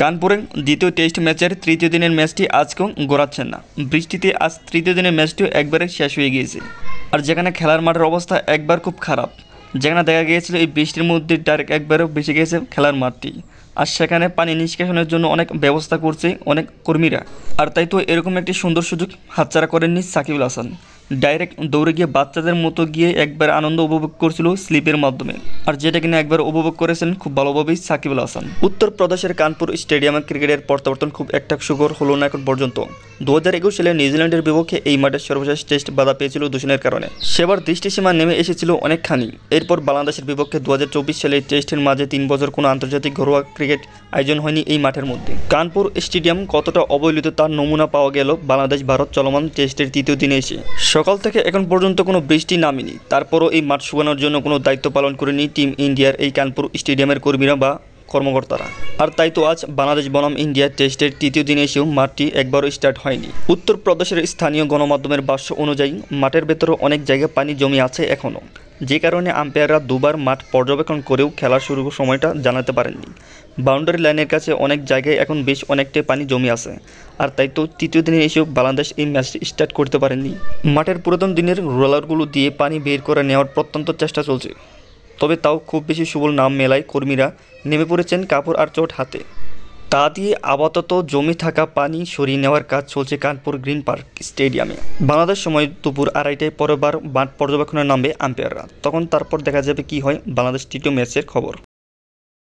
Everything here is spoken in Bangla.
কানপুরে দ্বিতীয় টেস্ট ম্যাচের তৃতীয় দিনের ম্যাচটি আজকেও গড়াচ্ছেন না। বৃষ্টিতে আজ তৃতীয় দিনের ম্যাচটিও একবারে শেষ হয়ে গিয়েছে। আর যেখানে খেলার মাঠের অবস্থা একবার খুব খারাপ, যেখানে দেখা গিয়েছিল এই বৃষ্টির মধ্যে ডাইরেক্ট একবারও ভেসে গিয়েছে খেলার মাঠটি। আর সেখানে পানি নিষ্কাশনের জন্য অনেক ব্যবস্থা করছে অনেক কর্মীরা। আর তাই তো এরকম একটি সুন্দর সুযোগ হাতছাড়া করেননি সাকিবুল হাসান। ডাইরেক্ট দৌড়ে গিয়ে বাচ্চাদের মতো গিয়ে একবার আনন্দ উপভোগ করছিল স্লিপের মাধ্যমে। আর যেটা কিনা একবার উপভোগ করেছেন খুব ভালোভাবেই সাকিবুল হাসান। উত্তরপ্রদেশের কানপুর স্টেডিয়ামে ক্রিকেটের প্রত্যাবর্তন খুব একটা সুখকর হলো না এখন পর্যন্ত। 2021 সালে নিউজিল্যান্ডের বিপক্ষে এই মাঠের সর্বশেষ টেস্ট বাধা পেয়েছিল দূষণের কারণে। সেবার দৃষ্টিসীমা নেমে এসেছিল অনেকখানি। এরপর বাংলাদেশের বিপক্ষে 2024 সালে টেস্টের মাঝে 3 বছর কোনো আন্তর্জাতিক ঘরোয়া ক্রিকেট আয়োজন হয়নি এই মাঠের মধ্যে। কানপুর স্টেডিয়াম কতটা অবহেলিত তার নমুনা পাওয়া গেল বাংলাদেশ ভারত চলমান টেস্টের তৃতীয় দিনে এসে। সকাল থেকে এখন পর্যন্ত কোনো বৃষ্টি নামেনি, তারপরও এই মাঠ শুকানোর জন্য কোনো দায়িত্ব পালন করেনি টিম ইন্ডিয়ার এই কানপুর স্টেডিয়ামের কর্মীরা বা কর্মকর্তারা। আর তাই তো আজ বাংলাদেশ বনাম ইন্ডিয়া টেস্টের তৃতীয় দিনে এসেও মাঠটি একবারও স্টার্ট হয়নি। উত্তরপ্রদেশের স্থানীয় গণমাধ্যমের ভাষ্য অনুযায়ী মাঠের ভেতরে অনেক জায়গায় পানি জমে আছে এখনও, যে কারণে আম্পায়াররা দুবার মাঠ পর্যবেক্ষণ করেও খেলা শুরুর সময়টা জানাতে পারেননি। বাউন্ডারি লাইনের কাছে অনেক জায়গায় এখন বেশ অনেকটাই পানি জমে আছে। আর তাই তো তৃতীয় দিনে এসেও বাংলাদেশ এই ম্যাচটি স্টার্ট করতে পারেননি। মাঠের পুরাতন দিনের রোলারগুলো দিয়ে পানি বের করে নেওয়ার প্রত্যন্ত চেষ্টা চলছে, তবে তাও খুব বেশি সুবল নাম মেলায় কর্মীরা নেমে পড়েছেন কাপড় আর চট হাতে। তা দিয়ে আপাতত জমে থাকা পানি সরিয়ে নেওয়ার কাজ চলছে কানপুর গ্রিন পার্ক স্টেডিয়ামে। বাংলাদেশ সময় দুপুর 2:30টায় পরের বার মাঠ পর্যবেক্ষণে নামবে আম্পায়াররা। তখন তারপর দেখা যাবে কি হয় বাংলাদেশ তৃতীয় ম্যাচের খবর।